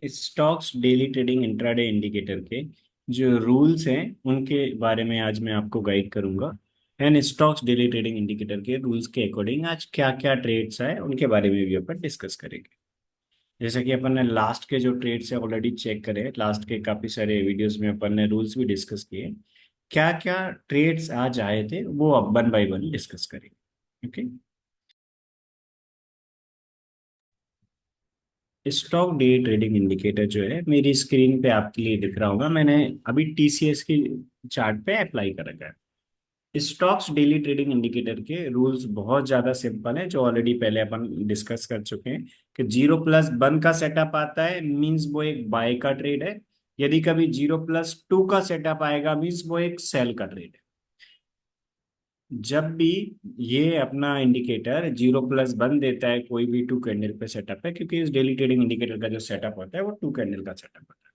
Stocks daily trading intraday indicator के जो rules हैं उनके बारे में आज मैं आपको गाइड करूंगा। And stocks daily trading indicator के रूल्स के अकॉर्डिंग आज क्या क्या ट्रेड्स है उनके बारे में भी अपन डिस्कस करेंगे। जैसे कि अपन ने लास्ट के जो ट्रेड्स है ऑलरेडी चेक करे, लास्ट के काफी सारे वीडियोस में अपन ने रूल्स भी डिस्कस किए। क्या क्या ट्रेड्स आज आए थे वो अब वन बाय वन डिस्कस करेंगे। Okay. Stock day trading indicator जो है मेरी स्क्रीन पे आपके लिए दिख रहा होगा। मैंने अभी टीसीएस की चार्ट पे अप्लाई कर रखा है। स्टॉक्स डेली ट्रेडिंग इंडिकेटर के रूल्स बहुत ज्यादा सिंपल है, जो ऑलरेडी पहले अपन डिस्कस कर चुके हैं कि 0+1 का सेटअप आता है मींस वो एक बाय का ट्रेड है। यदि कभी 0+2 का सेटअप आएगा मींस वो एक सेल का ट्रेड है। जब भी ये अपना इंडिकेटर 0+1 देता है कोई भी टू कैंडल पे सेटअप है, क्योंकि इस डेली ट्रेडिंग इंडिकेटर का जो सेटअप होता है वो टू कैंडल का सेटअप होता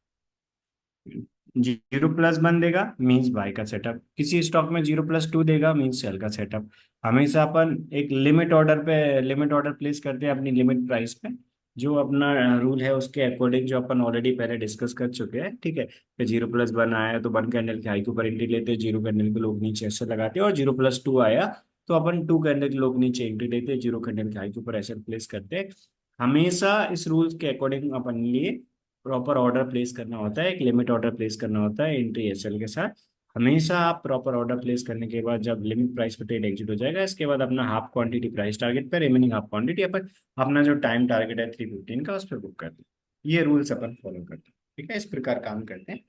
है। 0+1 देगा मीन्स बाय का सेटअप, किसी स्टॉक में 0+2 देगा मीन्स सेल का सेटअप। हमेशा अपन एक लिमिट ऑर्डर प्लेस करते हैं अपनी लिमिट प्राइस पे। जो अपना रूल है उसके अकॉर्डिंग जो अपन ऑलरेडी पहले डिस्कस कर चुके हैं, ठीक है। कि 0+1 आया तो 1 कैंडल के हाई के ऊपर एंट्री लेते हैं, 0 कैंडल के लोग नीचे ऐसे लगाते हैं, और 0+2 आया तो अपन 2 कैंडल के लोग नीचे एंट्री लेते हैं, 0 कैंडल के हाई के ऊपर ऐसे प्लेस करते हैं। हमेशा इस रूल्स के अकॉर्डिंग अपन लिए प्रॉपर ऑर्डर प्लेस करना होता है, एक लिमिट ऑर्डर प्लेस करना होता है एंट्री एसएल के साथ। हमेशा आप प्रॉपर ऑर्डर प्लेस करने के बाद जब लिमिट प्राइस पे ट्रेड एग्जिट हो जाएगा, इसके बाद अपना हाफ क्वांटिटी प्राइस टारगेट पे, रिमेनिंग हाफ क्वांटिटी अपन अपना जो टाइम टारगेट है 315 का उस पर बुक कर दें। ये रूल्स अपन फॉलो करते हैं, ठीक है, इस प्रकार काम करते हैं।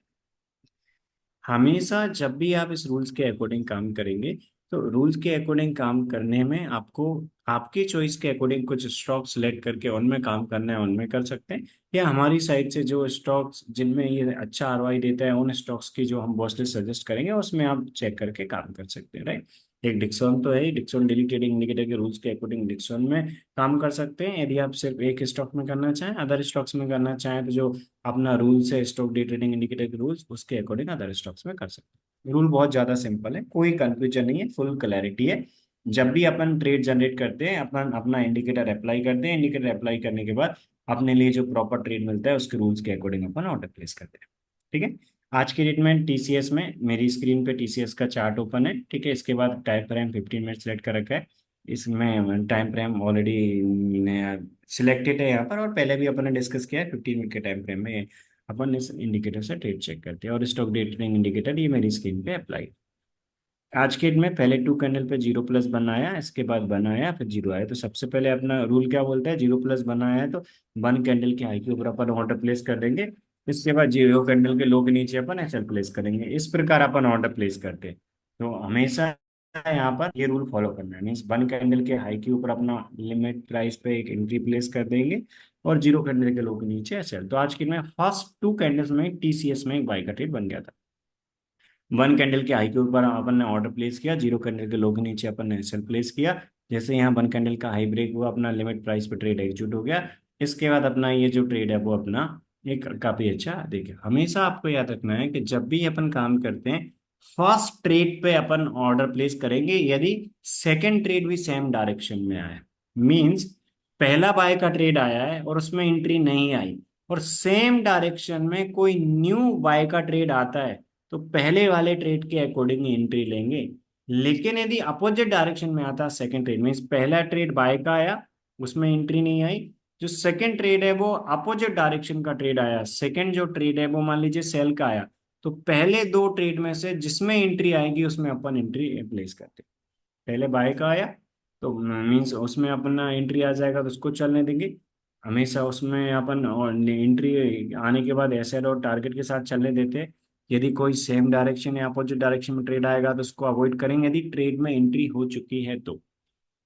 हमेशा जब भी आप इस रूल्स के अकॉर्डिंग काम करेंगे तो रूल्स के अकॉर्डिंग काम करने में आपको आपकी चॉइस के अकॉर्डिंग कुछ स्टॉक सिलेक्ट करके उनमें काम करना है उनमें कर सकते हैं, या हमारी साइड से जो स्टॉक्स जिनमें ये अच्छा आरओआई देता है उन स्टॉक्स की जो हम वॉच लिस्ट सजेस्ट करेंगे उसमें आप चेक करके काम कर सकते हैं, राइट। एक डिक्सन तो है, डिक्सन डेली ट्रेडिंग इंडिकेटर के रूल्स के अकॉर्डिंग डिक्सन में काम कर सकते हैं। यदि आप सिर्फ एक स्टॉक में करना चाहें, अदर स्टॉक्स में करना चाहें, तो जो अपना रूल्स है स्टॉक डे ट्रेडिंग इंडिकेटर के रूल्स उसके अकॉर्डिंग अदर स्टॉक्स में कर सकते हैं। रूल बहुत ज्यादा सिंपल है, कोई कंफ्यूजन नहीं है, फुल क्लैरिटी है। जब भी अपन ट्रेड जनरेट करते हैं अपन अपना इंडिकेटर अप्लाई करते हैं, इंडिकेटर अप्लाई करने के बाद अपने लिए जो प्रॉपर ट्रेड मिलता है उसके रूल्स के अकॉर्डिंग अपन ऑर्डर प्लेस करते हैं, ठीक है। आज की डेट में टीसीएस में मेरी स्क्रीन पे टीसीएस का चार्ट ओपन है, ठीक है। इसके बाद टाइम फ्रेम 15 मिनट सेलेक्ट कर रखा है। इसमें टाइम फ्रेम ऑलरेडी सिलेक्टेड है यहाँ पर, और पहले भी अपन ने डिस्कस किया है 15 मिनट के टाइम फ्रेम में अपन इस इंडिकेटर से ट्रेड चेक करते हैं। और स्टॉक डे ट्रेडिंग इंडिकेटर ये मेरी स्क्रीन पे अप्लाई। आज के डेट में पहले 2 कैंडल पे 0+1 आया, इसके बाद 1 आया, फिर 0 आया। तो सबसे पहले अपना रूल क्या बोलता है, 0+1 आया है तो 1 कैंडल के हाई के ऊपर अपन ऑर्डर प्लेस कर देंगे। इसके बाद 0 कैंडल के लो के नीचे अपन एसएल प्लेस करेंगे, इस प्रकार अपन ऑर्डर प्लेस करते हैं। तो हमेशा यहाँ पर ये रूल फॉलो करना है, मीन्स 1 कैंडल के हाई के ऊपर अपना लिमिट प्राइस पे एक एंट्री प्लेस कर देंगे, और 0 कैंडल के लो के नीचे एसएल। तो आज की में फर्स्ट 2 कैंडल्स में टीसीएस में एक बाई का ट्रेड बन गया था। 1 कैंडल के हाई के ऊपर अपन ने ऑर्डर प्लेस किया, 0 कैंडल के लो के नीचे अपन ने सेल प्लेस किया। जैसे यहाँ 1 कैंडल का हाई ब्रेक हुआ अपना लिमिट प्राइस पे ट्रेड एग्जीक्यूट हो गया। इसके बाद अपना ये जो ट्रेड है वो अपना एक काफी अच्छा देखिए। हमेशा आपको याद रखना है कि जब भी अपन काम करते हैं फर्स्ट ट्रेड पे अपन ऑर्डर प्लेस करेंगे यदि सेकेंड ट्रेड भी सेम डायरेक्शन में आया, मीन्स पहला बाय का ट्रेड आया है और उसमें एंट्री नहीं आई, और सेम डायरेक्शन में कोई न्यू बाय का ट्रेड आता है, तो पहले वाले ट्रेड के अकॉर्डिंग एंट्री लेंगे। लेकिन यदि अपोजिट डायरेक्शन में आता सेकंड ट्रेड, में पहला ट्रेड बाय का आया उसमें एंट्री नहीं आई, जो सेकंड ट्रेड है वो अपोजिट डायरेक्शन का ट्रेड आया, सेकंड जो ट्रेड है वो मान लीजिए सेल का आया, तो पहले दो ट्रेड में से जिसमें एंट्री आएगी उसमें अपन एंट्री प्लेस करते हैं। पहले बाय का आया तो मीन्स उसमें अपना एंट्री आ जाएगा तो उसको चलने देंगे। हमेशा उसमें अपन एंट्री आने के बाद एसएल और टारगेट के साथ चलने देते हैं। यदि कोई सेम डायरेक्शन या अपोजिट डायरेक्शन में ट्रेड आएगा तो उसको अवॉइड करेंगे यदि ट्रेड में एंट्री हो चुकी है तो।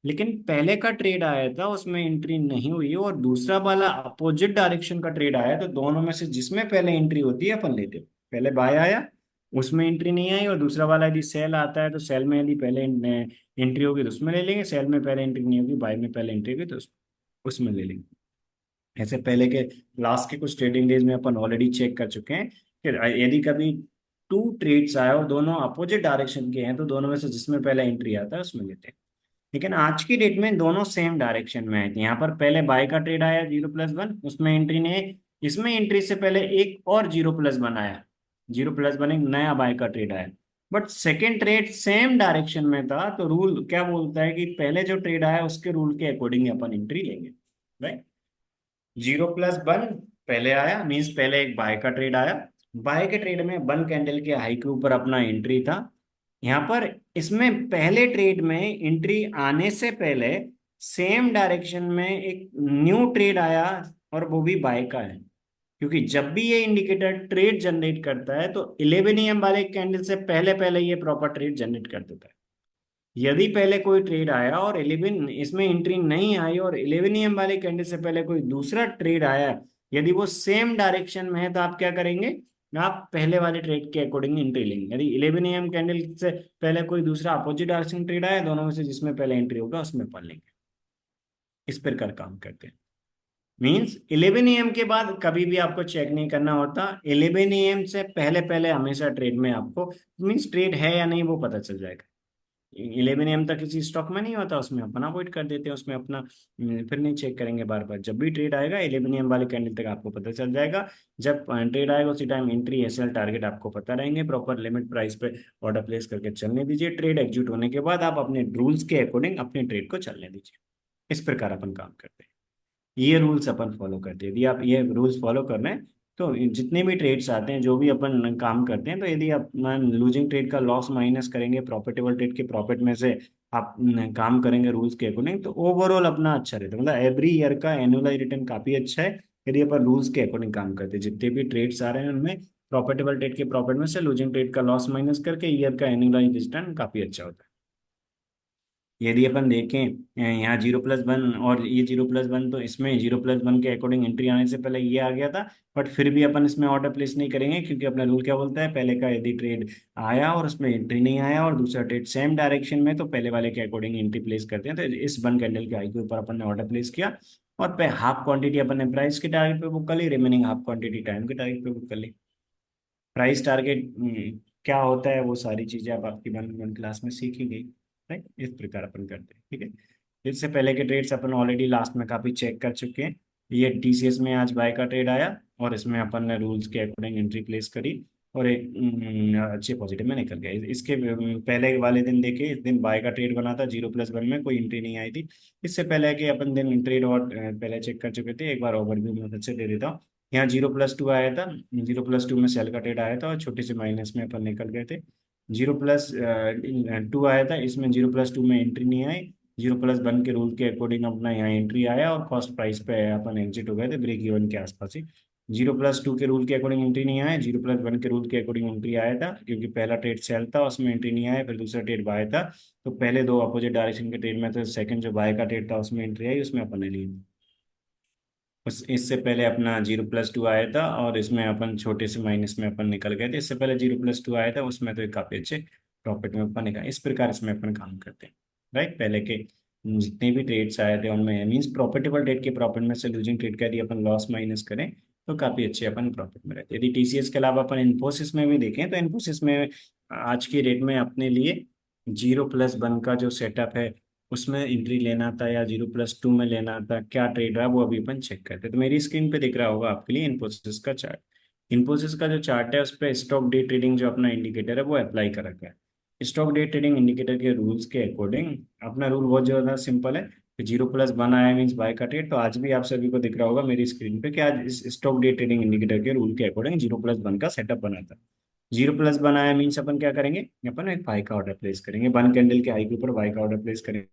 लेकिन पहले का ट्रेड आया था उसमें एंट्री नहीं हुई है और दूसरा वाला अपोजिट डायरेक्शन का ट्रेड आया, तो दोनों में से जिसमें पहले एंट्री होती है अपन लेते हैं। पहले बाय आया उसमें एंट्री नहीं आई, और दूसरा वाला यदि सेल आता है तो सेल में यदि पहले एंट्री होगी तो उसमें ले लेंगे, सेल में पहले एंट्री नहीं होगी बाय में पहले एंट्री होगी तो उसमें ले लेंगे। ऐसे पहले के लास्ट के कुछ ट्रेडिंग डेज में अपन ऑलरेडी चेक कर चुके हैं कि यदि कभी टू ट्रेड्स आए और दोनों अपोजिट डायरेक्शन के हैं तो दोनों में से जिसमें पहले एंट्री आता है उसमें लेते हैं। लेकिन आज की डेट में दोनों सेम डायरेक्शन में आए थे। यहाँ पर पहले बाय का ट्रेड आया 0+1 उसमें एंट्री नहीं है, इसमें एंट्री से पहले एक और जीरो प्लस बनाया, जीरो प्लस बने नया बाय का ट्रेड आया, but second trade same direction में था, तो रूल क्या बोलता है कि पहले जो ट्रेड आया उसके रूल के अकॉर्डिंग अपन एंट्री लेंगे, राइट। जीरो प्लस वन पहले आया, मींस पहले एक बाय का ट्रेड आया, बाय के ट्रेड में वन कैंडल के हाई के ऊपर अपना एंट्री था। यहाँ पर इसमें पहले ट्रेड में एंट्री आने से पहले सेम डायरेक्शन में एक न्यू ट्रेड आया, और वो भी बाय का है, क्योंकि जब भी ये इंडिकेटर ट्रेड जनरेट करता है तो 11 AM वाले कैंडल से पहले पहले ये प्रॉपर ट्रेड जनरेट कर देता है। यदि पहले कोई ट्रेड आया और 11 इसमें एंट्री नहीं आई, और 11 AM वाले कैंडल से पहले कोई दूसरा ट्रेड आया, यदि वो सेम डायरेक्शन में है तो आप क्या करेंगे, आप पहले वाले ट्रेड के अकॉर्डिंग एंट्री लेंगे। यदि 11 AM कैंडल से पहले कोई दूसरा अपोजिट डायरेक्शन ट्रेड आया, दोनों में से जिसमें पहले एंट्री होगा उसमें पढ़ लेंगे। इस प्रकार काम करते हैं। मीन्स 11 AM के बाद कभी भी आपको चेक नहीं करना होता, 11 AM से पहले पहले हमेशा ट्रेड में आपको, मीन्स ट्रेड है या नहीं वो पता चल जाएगा। 11 AM तक किसी स्टॉक में नहीं होता, उसमें अपन अवॉइड कर देते हैं, उसमें अपना फिर नहीं चेक करेंगे बार बार। जब भी ट्रेड आएगा 11 AM वाले कैंडल तक आपको पता चल जाएगा। जब ट्रेड आएगा उसी टाइम एंट्री एसएल टारगेट आपको पता रहेंगे, प्रॉपर लिमिट प्राइस पे ऑर्डर प्लेस करके चलने दीजिए। ट्रेड एग्जीक्यूट होने के बाद आप अपने रूल्स के अकॉर्डिंग अपने ट्रेड को चलने दीजिए। इस प्रकार अपन काम करते हैं, ये रूल्स अपन फॉलो करते हैं। यदि आप ये रूल्स फॉलो कर रहे हैं तो जितने भी ट्रेड्स आते हैं, जो भी अपन काम करते हैं, तो यदि आप लूजिंग ट्रेड का लॉस माइनस करेंगे, प्रॉफिटेबल ट्रेड के प्रॉफिट में से आप काम करेंगे रूल्स के अकॉर्डिंग, तो ओवरऑल अपना अच्छा रहता है। मतलब एवरी ईयर का एनुअलाइज रिटर्न काफी अच्छा है यदि अपन रूल्स के अकॉर्डिंग काम करते हैं। जितने भी ट्रेड्स आ रहे हैं उनमें प्रॉफिटेबल ट्रेड के प्रॉफिट में से लूजिंग ट्रेड का लॉस माइनस करके ईयर का एनुअलाइज रिटर्न काफी अच्छा होता है। यदि अपन देखें यहाँ जीरो प्लस वन और ये जीरो प्लस वन, तो इसमें जीरो प्लस वन के अकॉर्डिंग एंट्री आने से पहले ये आ गया था, बट फिर भी अपन इसमें ऑर्डर प्लेस नहीं करेंगे, क्योंकि अपना रूल क्या बोलता है, पहले का यदि ट्रेड आया और उसमें एंट्री नहीं आया और दूसरा ट्रेड सेम डायरेक्शन में, तो पहले वाले के अकॉर्डिंग एंट्री प्लेस करते हैं। तो इस वन कैंडल के हाई के ऊपर अपन ने ऑर्डर प्लेस किया, और पे हाफ क्वांटिटी अपन ने प्राइस के टारगेट पे बुक कर ली, रिमेनिंग हाफ क्वांटिटी टाइम के टारगेट पे बुक कर ली। प्राइस टारगेट क्या होता है वो सारी चीजें आप आपकी वन वन क्लास में सीखी गई, राइट। इस प्रकार अपन करते हैं, ठीक है। इससे पहले के ट्रेड्स अपन ऑलरेडी लास्ट में काफी चेक कर चुके हैं। ये टीसीएस में आज बाय का ट्रेड आया, और इसमें अपन ने रूल्स के अकॉर्डिंग एंट्री प्लेस करी, और एक अच्छे पॉजिटिव में निकल गया। इसके पहले वाले दिन देखे, इस दिन बाय का ट्रेड बना था, जीरो प्लस वन में कोई एंट्री नहीं आई थी। इससे पहले के अपन दिन ट्रेड और पहले चेक कर चुके थे, एक बार ओवरव्यू में अच्छे दे देता हूँ। यहाँ जीरो प्लस टू आया था, जीरो प्लस टू में सेल का ट्रेड आया था और छोटे से माइनस में अपन निकल गए थे। जीरो प्लस टू आया था, इसमें जीरो प्लस टू में एंट्री नहीं आई। जीरो प्लस वन के रूल के अकॉर्डिंग अपना यहाँ एंट्री आया और कॉस्ट प्राइस पे अपन एग्जिट हो गए थे ब्रेक इवन के आसपास ही। जीरो प्लस टू के रूल के अकॉर्डिंग एंट्री नहीं आया, जीरो प्लस वन के रूल के अकॉर्डिंग एंट्री आया था, क्योंकि पहला ट्रेड सेल था उसमें एंट्री नहीं आया, फिर दूसरा ट्रेड बाय था, तो पहले दो अपोजिट डायरेक्शन के ट्रेड में, तो सेकंड जो बाय का ट्रेड था उसमें एंट्री आई, उसमें अपन ने ली। उस इससे पहले अपना जीरो प्लस टू आया था और इसमें अपन छोटे से माइनस में अपन निकल गए थे। इससे पहले जीरो प्लस टू आया था, उसमें तो काफी अच्छे प्रॉफिट में अपन निकल, इस प्रकार इसमें अपन काम करते हैं, राइट। पहले के जितने भी ट्रेड्स आए थे उनमें मीन्स प्रॉफिटेबल ट्रेड के प्रॉफिट में से लूजिंग ट्रेड का यदि अपन लॉस माइनस करें तो काफी अच्छे अपन प्रॉफिट में रहते हैं। यदि टीसीएस के अलावा अपन इन्फोसिस में भी देखें, तो इन्फोसिस में आज की डेट में अपने लिए जीरो प्लस वन का जो सेटअप है उसमें एंट्री लेना था या जीरो प्लस टू में लेना था, क्या ट्रेड रहा वो अभी अपन चेक करते हैं। तो मेरी स्क्रीन पे दिख रहा होगा आपके लिए इन्फोसिस का चार्ट। इन्फोसिस का जो चार्ट है उस पर स्टॉक डे ट्रेडिंग जो अपना इंडिकेटर है वो अप्लाई कर रखा है। स्टॉक डे ट्रेडिंग इंडिकेटर के रूल्स के अकॉर्डिंग अपना रूल बहुत ज्यादा सिंपल है कि जीरो प्लस वन आया मीन्स बाय का ट्रेड। तो आज भी आप सभी को दिख रहा होगा मेरी स्क्रीन पे कि आज इस स्टॉक डे ट्रेडिंग इंडिकेटर के रूल के अकॉर्डिंग जीरो प्लस वन का सेटअप बना था। जीरो प्लस बनाया मीन्स अपन क्या करेंगे, अपन एक बाय का ऑर्डर प्लेस करेंगे, वन कैंडल के हाई के ऊपर बाय का ऑर्डर प्लेस करेंगे।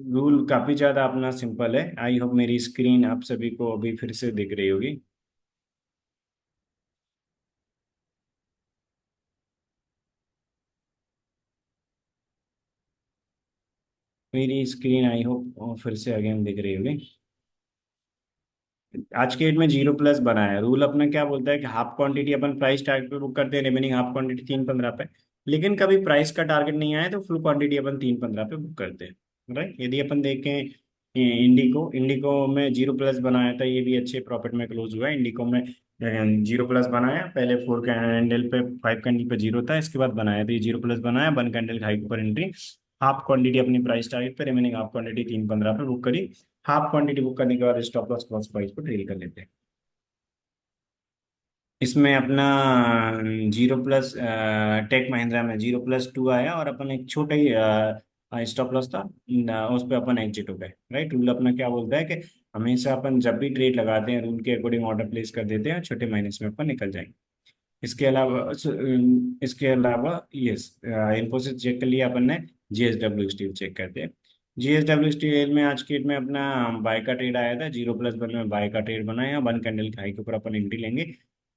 रूल काफी ज्यादा अपना सिंपल है, आई होप मेरी स्क्रीन आप सभी को अभी फिर से दिख रही होगी। मेरी स्क्रीन आई हो फिर से अगेन दिख रही होगी। आज के डेट में जीरो प्लस बना है। रूल अपना क्या बोलता है कि हाफ क्वांटिटी अपन प्राइस टारगेट पे बुक करते हैं, रिमेनिंग हाफ क्वांटिटी 3:15 पे। लेकिन कभी प्राइस का टारगेट नहीं आया तो फुल क्वांटिटी अपन 3:15 पे बुक करते हैं, राइट। यदि अपन देखें इंडिको इंडिको में जीरो प्लस बनाया था, ये भी अच्छे प्रॉफिट में क्लोज हुआ है। इंडिको में जीरो प्लस बनाया, पहले 4 कैंडल पे 5 कैंडल पे जीरो था, इसके बाद बनाया तो ये जीरो प्लस बनाया, 1 कैंडल हाई पर एंट्री, हाफ क्वांटिटी अपनी प्राइस टारगेट पे, रिमेनिंग हाफ क्वांटिटी 3:15 पे बुक करी। हाफ क्वांटिटी बुक करने के बाद स्टॉप लॉस क्रॉस प्राइस पर ट्रेल कर लेते हैं। इसमें अपना जीरो प्लस टेक महिंद्रा में जीरो प्लस टू आया और अपन एक छोटा ही स्टॉप लॉस था उस पर अपन एग्जिट हो गए, राइट। रूल अपना क्या बोलता है कि हमेशा अपन जब भी ट्रेड लगाते हैं रूल के अकॉर्डिंग ऑर्डर प्लेस कर देते हैं, छोटे माइनस में अपन निकल जाएंगे। इसके अलावा यस, इन्फोसिस चेक कर लिया अपन ने। जीएसडब्ल्यू स्टील चेक करते हैं। जीएसडब्ल्यू स्टील में आज के डेट में अपना बाय का ट्रेड आया था, जीरो प्लस वन में बाय का ट्रेड बनाया, 1 कैंडल हाई के ऊपर अपन एंट्री लेंगे।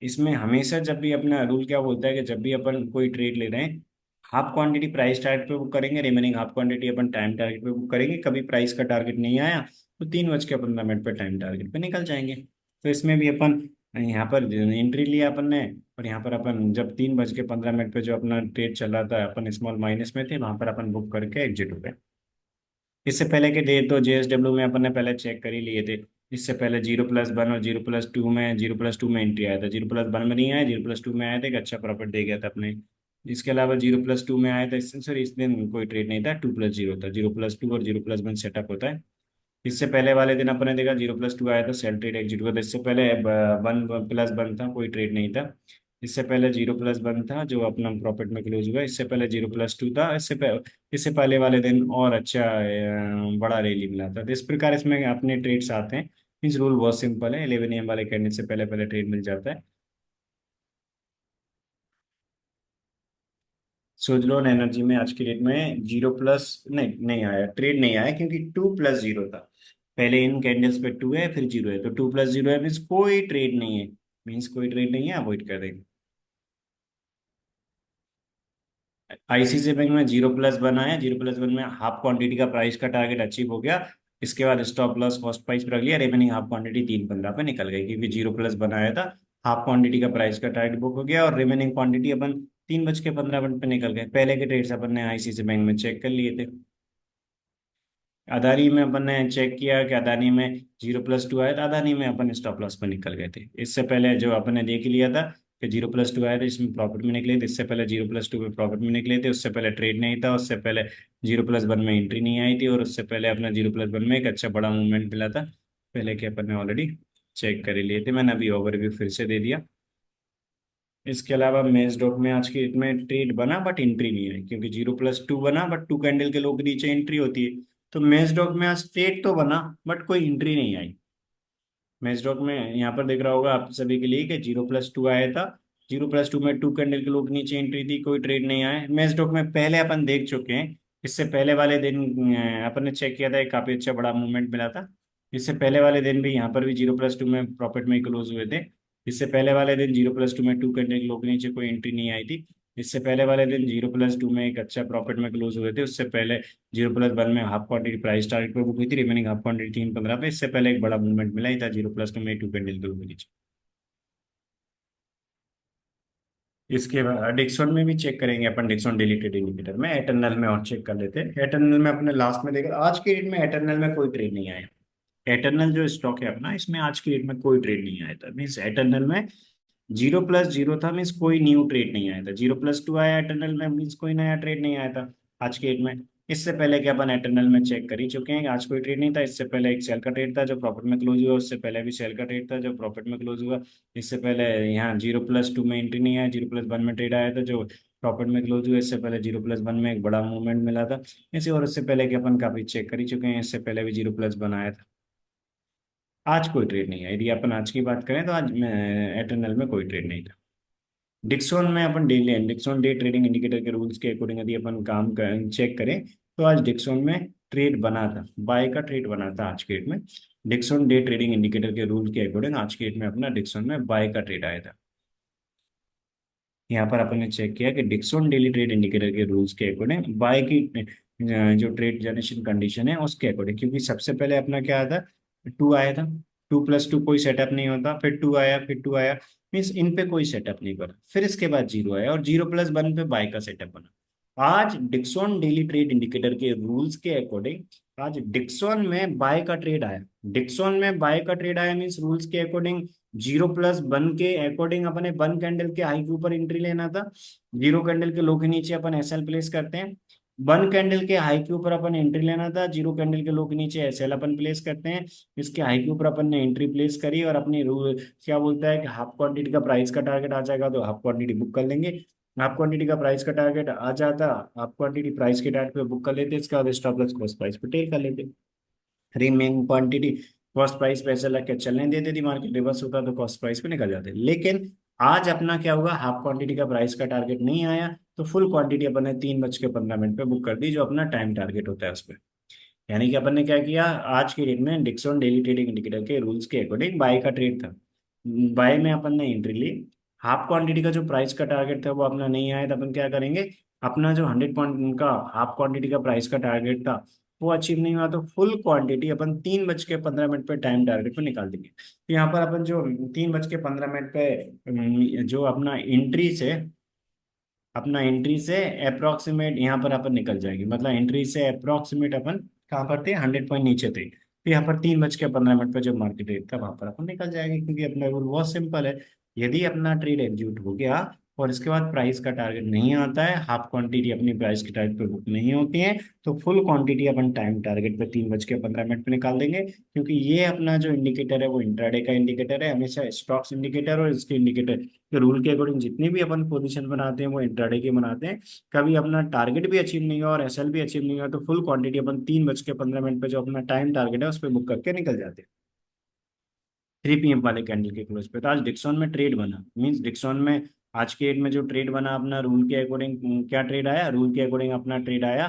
इसमें हमेशा जब भी अपना रूल क्या बोलता है कि जब भी अपन कोई ट्रेड ले रहे हैं, हाफ क्वांटिटी प्राइस टारगेट पे बुक करेंगे, रिमेनिंग हाफ क्वांटिटी अपन टाइम टारगेट पे बुक करेंगे। कभी प्राइस का टारगेट नहीं आया तो 3:15 पे टाइम टारगेट पे निकल जाएंगे। तो इसमें भी अपन यहाँ पर एंट्री लिया अपन ने, और यहाँ पर अपन जब 3:15 पे जो अपना ट्रेड चल रहा था, अपन स्मॉल माइनस में थे, वहां पर अपन बुक करके एग्जिट हो गए। इससे पहले के डे तो जेएसडब्ल्यू में अपन ने पहले चेक कर ही लिए थे। इससे पहले जीरो प्लस वन और जीरो प्लस टू में एंट्री आया था। जीरो प्लस वन में नहीं आया, जीरो प्लस टू में आया था, एक अच्छा प्रॉफिट दे गया था अपने। इसके अलावा जीरो प्लस टू में आया था, सॉरी इस दिन कोई ट्रेड नहीं था, 2+0 था। जीरो प्लस टू और जीरो प्लस वन सेटअप होता है। इससे पहले वाले दिन अपन ने देखा जीरो प्लस टू आया था, सेल ट्रेड एग्जिट हुआ था। इससे पहले 1+1 था, कोई ट्रेड नहीं था। इससे पहले जीरो प्लस वन था जो अपना प्रॉफिट में क्लोज हुआ। इससे पहले जीरो प्लस टू था। इससे पहले वाले दिन और अच्छा बड़ा रैली मिला था। तो इस प्रकार इसमें अपने ट्रेड्स आते हैं। मीन्स रूल बहुत सिंपल है, 11 AM वाले कैंडल से पहले पहले ट्रेड मिल जाता है। सुजलोन एनर्जी में आज की डेट में जीरो प्लस नहीं नहीं आया, ट्रेड नहीं आया, क्योंकि 2+0 था। पहले इन कैंडल्स पे टू है फिर जीरो है, तो 2+0 है, मीन्स कोई ट्रेड नहीं है। मीन्स कोई ट्रेड नहीं है, अवॉइड कर देंगे। आईसीआईसीआई बैंक में जीरो प्लस वन आया, जीरो प्लस वन में हाफ क्वांटिटी का प्राइस का टारगेट अचीव हो गया। इसके बाद स्टॉप लॉस कॉस्ट प्राइस पर रख लिया, रिमेनिंग हाफ क्वांटिटी 3:15 पे निकल गई, क्योंकि जीरो प्लस बनाया था। हाफ क्वांटिटी का प्राइस का टारगेट बुक हो गया और रिमेनिंग क्वांटिटी अपन 3:15 पे निकल गए। पहले के ट्रेड्स अपन ने आईसीआईसीआई बैंक में चेक कर लिए थे। अदानी में अपन ने चेक किया कि अदानी में जीरो प्लस टू आया था, अदानी में अपन स्टॉप लॉस पर निकल गए थे। इससे पहले जो अपन ने देख लिया था कि जीरो प्लस टू आया था, इसमें प्रॉफिट में निकले थे। इससे पहले जीरो प्लस टू में प्रॉफिट में निकले थे, उससे पहले ट्रेड नहीं था, उससे पहले जीरो प्लस वन में एंट्री नहीं आई थी, और उससे पहले अपना जीरो प्लस वन में एक अच्छा बड़ा मूवमेंट मिला था। पहले के अपन ने ऑलरेडी चेक कर ही लिए थे, मैंने अभी ओवरव्यू फिर से दे दिया। इसके अलावा मेजडॉक में आज की डेट में ट्रेड बना बट एंट्री नहीं आई, क्योंकि जीरो प्लस टू बना बट 2 कैंडल के लोग नीचे एंट्री होती है। तो मेजडॉक में आज ट्रेड तो बना बट कोई एंट्री नहीं आई। मेजडॉक में यहाँ पर दिख रहा होगा आप सभी के लिए कि जीरो प्लस टू आया था। जीरो प्लस टू में 2 कैंडल के लोग नीचे एंट्री थी, कोई ट्रेड नहीं आया। मेजडॉक में पहले अपन देख चुके हैं। इससे पहले वाले दिन अपन ने चेक किया था, एक काफी अच्छा बड़ा मूवमेंट मिला था। इससे पहले वाले दिन भी यहाँ पर भी जीरो प्लस टू में प्रॉफिट में क्लोज हुए थे। इससे पहले वाले दिन जीरो प्लस टू में 2 कैंडल के लोग नीचे कोई एंट्री नहीं आई थी। इससे पहले वाले दिन जीरो प्लस टू में एक अच्छा प्रॉफिट में क्लोज हुए थे। उससे पहले जीरो प्लस वन में हाफ क्वांटिटी प्राइस टारगेट पर बुक हुई थी, रिमेनिंग हाफ क्वांटिटी 3:15 पे। इससे पहले एक बड़ा मूवमेंट मिला ही था जीरो प्लस टू में 2 कैंडल के नीचे। इसके बाद डिक्सन में भी चेक करेंगे अपन, डिक्सन डेली ट्रेड इंडिकेटर में। एटर्नल में और चेक कर लेते हैं। एटर्नल में अपने लास्ट में देखा, आज की डेट में एटर्नल में कोई ट्रेड नहीं आया। एटर्नल जो स्टॉक है अपना, इसमें आज की डेट में कोई ट्रेड नहीं आया था। मीन्स एटर्नल में जीरो प्लस जीरो था, मीन्स कोई न्यू ट्रेड नहीं आया था। जीरो प्लस टू आया एटर्नल में, मीन्स कोई नया ट्रेड नहीं आया था आज के डेट में। इससे पहले कि अपन एटर्नल में चेक कर ही चुके हैं कि आज कोई ट्रेड नहीं था। इससे पहले एक सेल का ट्रेड था जो प्रॉफिट में क्लोज हुआ, उससे पहले भी सेल का ट्रेड था जो प्रॉफिट में क्लोज हुआ। इससे पहले यहाँ जीरो प्लस टू में एंट्री नहीं आया, जीरो प्लस वन में ट्रेड आया था जो प्रॉफिट में क्लोज हुआ। इससे पहले जीरो प्लस वन में एक बड़ा मूवमेंट मिला था इसे, और इससे पहले कि अपन काफी चेक कर ही चुके हैं। इससे पहले भी जीरो प्लस बनाया था। आज कोई ट्रेड नहीं है। यदि अपन आज की बात करें तो आज एटर्नल में कोई ट्रेड नहीं था। डिक्सॉन में अपन daily Dixon day trading indicator के रूल्स के अकॉर्डिंग यदि अपन काम कर चेक करें तो आज डिक्सॉन में ट्रेड बना था, बाय का ट्रेड बना था आज के डेट में। डिक्सॉन डे ट्रेडिंग इंडिकेटर के रूल के अकॉर्डिंग आज के डेट में अपना डिक्सॉन में बाय का ट्रेड आया था। यहाँ पर अपन ने चेक किया कि डिक्सॉन डेली ट्रेड इंडिकेटर के रूल्स के अकॉर्डिंग बाय की जो ट्रेड जनरेशन कंडीशन है उसके अकॉर्डिंग, क्योंकि सबसे पहले अपना क्या आया था, टू आया था, 2+2 कोई सेटअप नहीं होता, फिर टू आया, फिर टू आया, मीन्स इन पे कोई सेटअप नहीं बना, फिर इसके बाद जीरो आया और 0+1 पे बाय का सेटअप बना। आज डिक्सॉन डेली ट्रेड इंडिकेटर के रूल्स के अकॉर्डिंग आज डिक्सॉन में बाय का ट्रेड आया, डिक्सॉन में बाय का ट्रेड आया, मीन्स रूल्स के अकॉर्डिंग 0+1 के अकॉर्डिंग अपने 1 कैंडल के हाई के ऊपर एंट्री लेना था, 0 कैंडल के लो के नीचे अपन एसएल प्लेस करते हैं, 1 कैंडल के हाई के ऊपर अपन एंट्री लेना था, 0 कैंडल के लो के नीचे एसएल अपन प्लेस करते हैं, इसके हाई के ऊपर अपन ने एंट्री प्लेस करी और अपनी रूल क्या बोलता है कि हाफ क्वांटिटी का प्राइस का टारगेट आ जाएगा तो हाफ क्वांटिटी बुक कर लेंगे, हाफ क्वांटिटी का प्राइस का टारगेट आ जाता, हाफ क्वांटिटी प्राइस के टारगेट पे बुक कर लेते, इसके बाद स्टॉप लॉस कॉस्ट प्राइस पे टेल कर लेते, रिमेइंग क्वांटिटी कॉस्ट प्राइस पे ऐसे लग के चलने देते थी, मार्केट रिवर्स होता तो कॉस्ट प्राइस पे निकल जाते। लेकिन आज अपना क्या हुआ, हाफ क्वांटिटी का प्राइस का टारगेट नहीं आया तो फुल क्वांटिटी अपन ने 3:15 पे बुक कर दी, जो अपना टाइम टारगेट होता है उस पर। यानी कि अपन ने क्या किया, आज के डेट में डिक्सन डेली ट्रेडिंग इंडिकेटर के रूल्स के अकॉर्डिंग बाय का ट्रेड था, बाय में अपन ने एंट्री ली, हाफ क्वांटिटी का जो प्राइस का टारगेट था वो अपना नहीं आया तो अपन क्या करेंगे, अपना जो 100 पॉइंट का हाफ क्वांटिटी का प्राइस का टारगेट था वो अचीव नहीं हुआ तो फुल क्वांटिटी अपन 3:15 पे टाइम टारगेट पे निकाल देंगे। तो यहाँ पर अपन जो 3:15 पे जो अपना एंट्री से अप्रोक्सीमेट यहाँ पर अपन निकल जाएगी, मतलब एंट्री से अप्रोक्सीमेट अपन कहाँ पर थे, 100 पॉइंट नीचे थे, तो यहाँ पर 3:15 पे जो मार्केट रेट था वहां पर अपन निकल जाएंगे, क्योंकि अपना रूल बहुत सिंपल है, यदि अपना ट्रेड एग्जीक्यूट हो गया और इसके बाद प्राइस का टारगेट नहीं आता है, हाफ क्वांटिटी अपनी प्राइस के टारगेट पे बुक नहीं होती है, तो फुल क्वांटिटी अपन टाइम टारगेट पे 3:15 पे निकाल देंगे, क्योंकि ये अपना जो इंडिकेटर है वो इंट्राडे का इंडिकेटर है, हमेशा स्टॉक्स इंडिकेटर और इसके इंडिकेटर के रूल के अकॉर्डिंग जितनी भी अपन पोजीशन बनाते हैं वो इंट्राडे के बनाते हैं। कभी अपना टारगेट भी अचीव नहीं हुआ और एसएल भी अचीव नहीं हुआ तो फुल क्वांटिटी अपन 3:15 पे जो अपना टाइम टारगेट है उस पर बुक करके निकल जाते हैं 3 PM वाले कैंडल के क्लोज पे। तो आज डिक्सॉन में ट्रेड बना, मींस डिक्सॉन में आज के डेट में जो ट्रेड बना अपना रूल के अकॉर्डिंग, क्या ट्रेड आया, रूल के अकॉर्डिंग अपना ट्रेड आया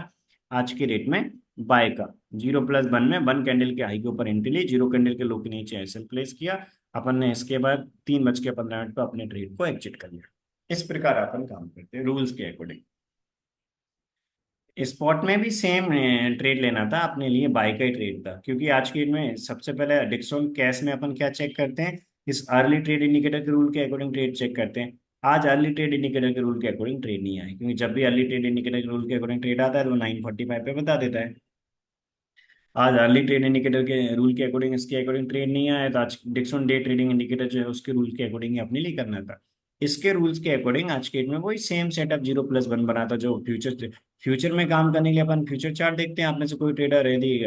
आज के डेट में बाय का, 0+1 में 1 कैंडल के हाई के ऊपर एंट्री ली, 0 कैंडल के लो के नीचे एसएल प्लेस किया, अपन ने इसके बाद 3:15 पे अपने ट्रेड को एग्जिट कर लिया। इस प्रकार अपन काम करते हैं रूल्स के अकॉर्डिंग। स्पॉट में भी सेम ट्रेड लेना था अपने लिए, बाय का ही ट्रेड था, क्योंकि आज की डेट में सबसे पहले डिक्सॉन कैश में अपन क्या चेक करते हैं, इस अर्ली ट्रेड इंडिकेटर के रूल के अकॉर्डिंग ट्रेड चेक करते हैं। आज अर्ली ट्रेड इंडिकेटर के रूल के अकॉर्डिंग ट्रेड नहीं आए, क्योंकि जब भी अर्ली ट्रेड इंडिकेटर के रूल के अकॉर्डिंग ट्रेड आता है तो वो 9:45 पे बता देता है। आज अर्ली ट्रेड इंडिकेटर के रूल के अकॉर्डिंग इसके अकॉर्डिंग ट्रेड नहीं आया, तो आज डिक्सन डे ट्रेडिंग इंडिकेटर जो है उसके रूल के अकॉर्डिंग ही अपने लिए करना था। इसके रूल्स के अकॉर्डिंग आज के डेट में वही सेम सेटअप 0+1 बना था, जो फ्यूचर फ्यूचर में काम करने के लिए अपन फ्यूचर चार्ट देखते हैं, आप में से कोई ट्रेडर यदि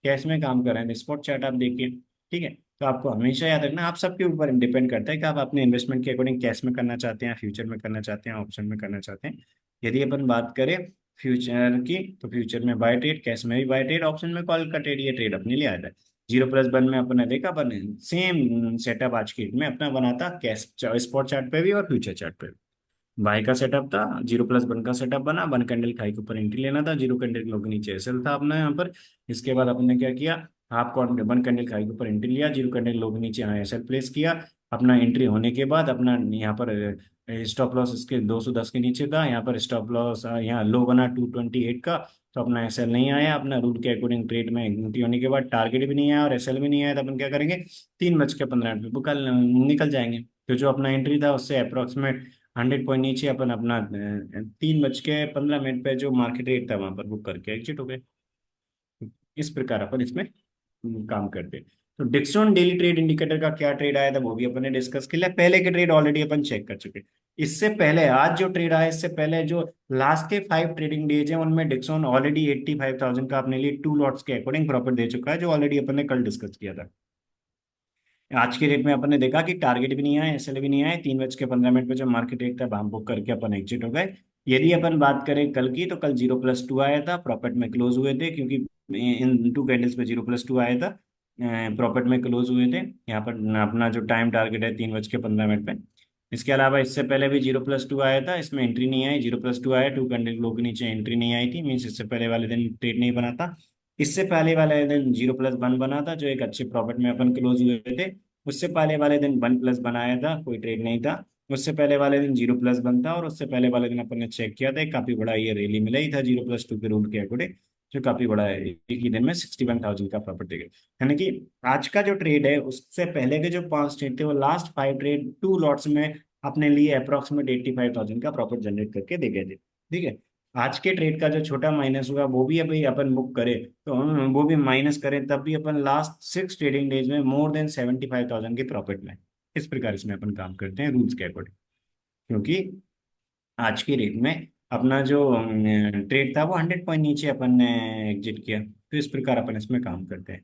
कैश में काम कर रहे हैं स्पॉट चार्ट आप देखिए, ठीक है। तो आपको हमेशा याद रखना आप सबके ऊपर डिपेंड करता है कि आप अपने इन्वेस्टमेंट के अकॉर्डिंग कैश में करना चाहते हैं, फ्यूचर में करना चाहते हैं, ऑप्शन में करना चाहते हैं। यदि अपन बात करें फ्यूचर की, तो फ्यूचर में बाय ट्रेड, कैश में भी बाय ट्रेड, ऑप्शन में कॉल का ट्रेड, ये ट्रेड अपने लिए आया था। 0+1 में अपन ने देखा, अपन सेम सेटअप आज की डेट में अपना बना था, कैश स्पॉट चार्ट पे भी और फ्यूचर चार्ट पे भी। बाय का सेटअप था, 0+1 का सेटअप बना, 1 कैंडल खाई के ऊपर एंट्री लेना था, 0 कैंडल के लोग नीचे एसएल था अपना यहाँ पर। इसके बाद अपन ने क्या किया, हाफ कॉन्ट 1 कैंडल खाई के ऊपर एंट्री लिया, 0 कैंडल लोग नीचे यहाँ एसएल प्लेस किया, अपना एंट्री होने के बाद अपना यहाँ पर स्टॉप लॉस इसके 210 के नीचे था, यहाँ पर स्टॉप लॉस यहाँ लो बना 228 का, तो अपना एसएल नहीं आया, अपना रूल के अकॉर्डिंग ट्रेड में एंट्री होने के बाद टारगेट भी नहीं आया और एसएल भी नहीं आया, तो अपन क्या करेंगे, 3:15 पे बुक निकल जाएंगे। तो जो अपना एंट्री था उससे अप्रोक्सीमेट 100 पॉइंट नीचे अपन अपना 3:15 पे जो मार्केट रेट था वहां पर बुक करके एग्जिट हो गए। इस प्रकार अपन इसमें काम करते हैं। तो डिक्सॉन डेली ट्रेड इंडिकेटर का क्या ट्रेड आया था वो भी अपन ने डिस्कस किया, पहले के ट्रेड ऑलरेडी अपन चेक कर चुके हैं। इससे पहले आज जो ट्रेड आया, इससे पहले जो लास्ट के 5 ट्रेडिंग डेज हैं उनमें डिक्सॉन ऑलरेडी 85,000 का अपने लिए 2 लॉट्स के अकॉर्डिंग प्रॉफिट दे चुका है, जो ऑलरेडी अपन ने कल डिस्कस किया था। आज के रेट में अपन ने देखा कि टारगेट भी नहीं आया, एसएल भी नहीं आया, 3:15 पे जो मार्केट रेट था वहां बुक करके अपन एग्जिट हो गए। यदि अपन बात करें कल की, तो कल 0+2 आया था, प्रॉफिट में क्लोज हुए थे, क्योंकि इन 2 कैंडल्स पे 0+2 आया था, प्रॉफिट में क्लोज हुए थे। यहाँ पर अपना जो टाइम टारगेट है 3:15 पे। इसके अलावा इससे पहले भी 0+2 आया था, इसमें एंट्री नहीं आई, 0+2 आया, 2 कैंडल लो के नीचे एंट्री नहीं आई थी, मीन्स इससे पहले वाले दिन ट्रेड नहीं बना था। इससे पहले वाले दिन 0+1 बना था, जो एक अच्छे प्रॉफिट में अपन क्लोज हुए थे। उससे पहले वाले दिन 1+1 आया था, कोई ट्रेड नहीं था। उससे पहले वाले दिन 0+1 था, और उससे पहले वाले दिन अपन ने चेक किया था, काफी बड़ा ये रैली मिला ही था 0+2 के रूल के अकॉर्डिंग। जो काफी बड़ा है, एक ही दिन में 61,000 का प्रॉफिट देगा। यानी कि आज का जो ट्रेड है उससे पहले के जो 5 ट्रेड थे वो लास्ट 5 ट्रेड 2 लॉट्स में अपने लिए अप्रोक्सीमेट 85,000 का प्रॉफिट जनरेट करके दे गए थे। ठीक है। आज के ट्रेड का जो छोटा माइनस हुआ वो भी अभी अपन बुक करें तो वो भी माइनस करें तब भी अपन लास्ट 6 ट्रेडिंग डेज में मोर देन 75,000 के प्रॉफिट में। इस प्रकार इसमें अपन काम करते हैं रूल्स के अकॉर्डिंग। क्योंकि आज की रेट में अपना जो ट्रेड था वो 100 पॉइंट नीचे अपन ने एग्जिट किया, तो इस प्रकार अपन इसमें काम करते हैं।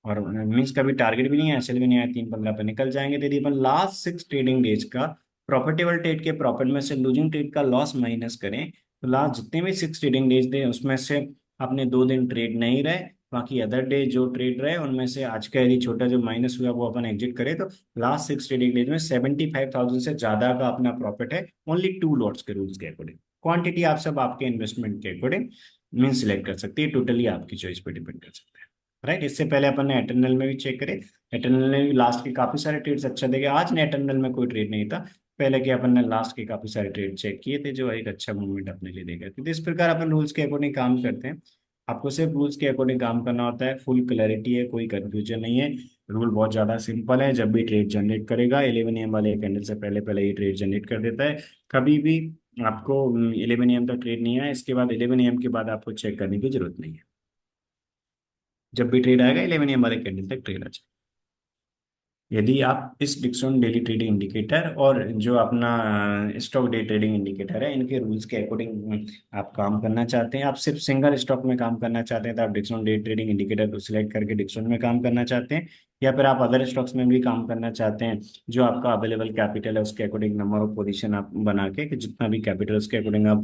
और मीन्स कभी टारगेट भी नहीं है, एसएल भी नहीं है, 3-15 पे निकल जाएंगे। तो यदि अपन लास्ट 6 ट्रेडिंग डेज का प्रॉफिटेबल ट्रेड के प्रॉफिट में से लूजिंग ट्रेड का लॉस माइनस करें, तो लास्ट जितने भी 6 ट्रेडिंग डेज थे उसमें से अपने 2 दिन ट्रेड नहीं रहे, बाकी अदर डे जो ट्रेड रहे उनमें से आज का यदि छोटा जो माइनस हुआ वो अपन एग्जिट करें, तो लास्ट 6 ट्रेडिंग डेज में 75,000 से ज्यादा का अपना प्रॉफिट है ओनली 2 लॉट्स के रूल्स के अकॉर्डिंग। क्वांटिटी आप सब आपके इन्वेस्टमेंट के अकॉर्डिंग मीन सिलेक्ट कर सकती है, टोटली आपकी चॉइस पे डिपेंड कर सकता है। राइट। इससे पहले अपन ने एटर्नल में भी चेक करे, एटर्नल में भी लास्ट के काफी सारे ट्रेड्स अच्छा देखे। आज ने एटर्नल में कोई ट्रेड नहीं था, पहले के अपन ने लास्ट के काफी सारे ट्रेड चेक किए थे जो एक अच्छा मूवमेंट अपने लिए देगा। तो इस प्रकार अपन रूल्स के अकॉर्डिंग काम करते हैं। आपको सिर्फ रूल्स के अकॉर्डिंग काम करना होता है, फुल क्लैरिटी है, कोई कंफ्यूजन नहीं है। रूल बहुत ज्यादा सिंपल है, जब भी ट्रेड जनरेट करेगा 11 AM वाले कैंडल से पहले पहले ही ट्रेड जनरेट कर देता है। कभी भी आपको 11 AM तक ट्रेड नहीं आया, इसके बाद 11 AM के बाद आपको चेक करने की जरूरत नहीं है। जब भी ट्रेड आएगा 11 AM वाले कैंडल तक ट्रेड आ जाए। यदि आप इस डिक्सन डेली ट्रेडिंग इंडिकेटर और जो अपना स्टॉक डे ट्रेडिंग इंडिकेटर है इनके रूल्स के अकॉर्डिंग आप काम करना चाहते हैं, आप सिर्फ सिंगल स्टॉक में काम करना चाहते हैं, तो आप डिक्सन डे ट्रेडिंग इंडिकेटर को सिलेक्ट करके डिक्सन में काम करना चाहते हैं, या फिर आप अदर स्टॉक्स में भी काम करना चाहते हैं, जो आपका अवेलेबल कैपिटल है उसके अकॉर्डिंग नंबर ऑफ पोजीशन आप बना के कि जितना भी कैपिटल उसके अकॉर्डिंग आप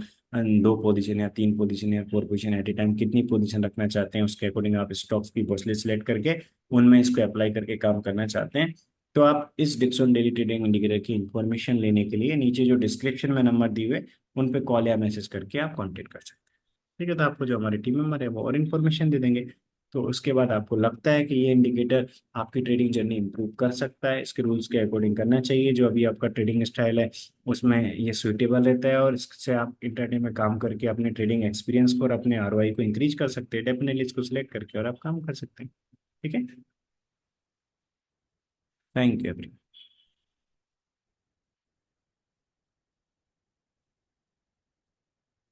2 पोजीशन या 3 पोजीशन या 4 पोजीशन एट ए टाइम कितनी पोजीशन रखना चाहते हैं उसके अकॉर्डिंग आप स्टॉक्स की वॉच लिस्ट सिलेक्ट करके उनमें इसको अप्लाई करके काम करना चाहते हैं, तो आप इस डिक्सन डेली ट्रेडिंग इंडिकेटर की इंफॉर्मेशन लेने के लिए नीचे जो डिस्क्रिप्शन में नंबर दिए हुए उन पे कॉल या मैसेज करके आप कांटेक्ट कर सकते हैं। ठीक है। तो आपको जो हमारे टीम मेंबर है वो और इन्फॉर्मेशन दे देंगे। तो उसके बाद आपको लगता है कि ये इंडिकेटर आपकी ट्रेडिंग जर्नी इंप्रूव कर सकता है, इसके रूल्स के अकॉर्डिंग करना चाहिए, जो अभी आपका ट्रेडिंग स्टाइल है उसमें ये सुइटेबल रहता है, और इससे आप इंटरडे में काम करके अपने ट्रेडिंग एक्सपीरियंस को और अपने आरओआई को इंक्रीज कर सकते हैं, डेफिनेटली इसको सिलेक्ट करके और आप काम कर सकते हैं। ठीक है। Thank you every.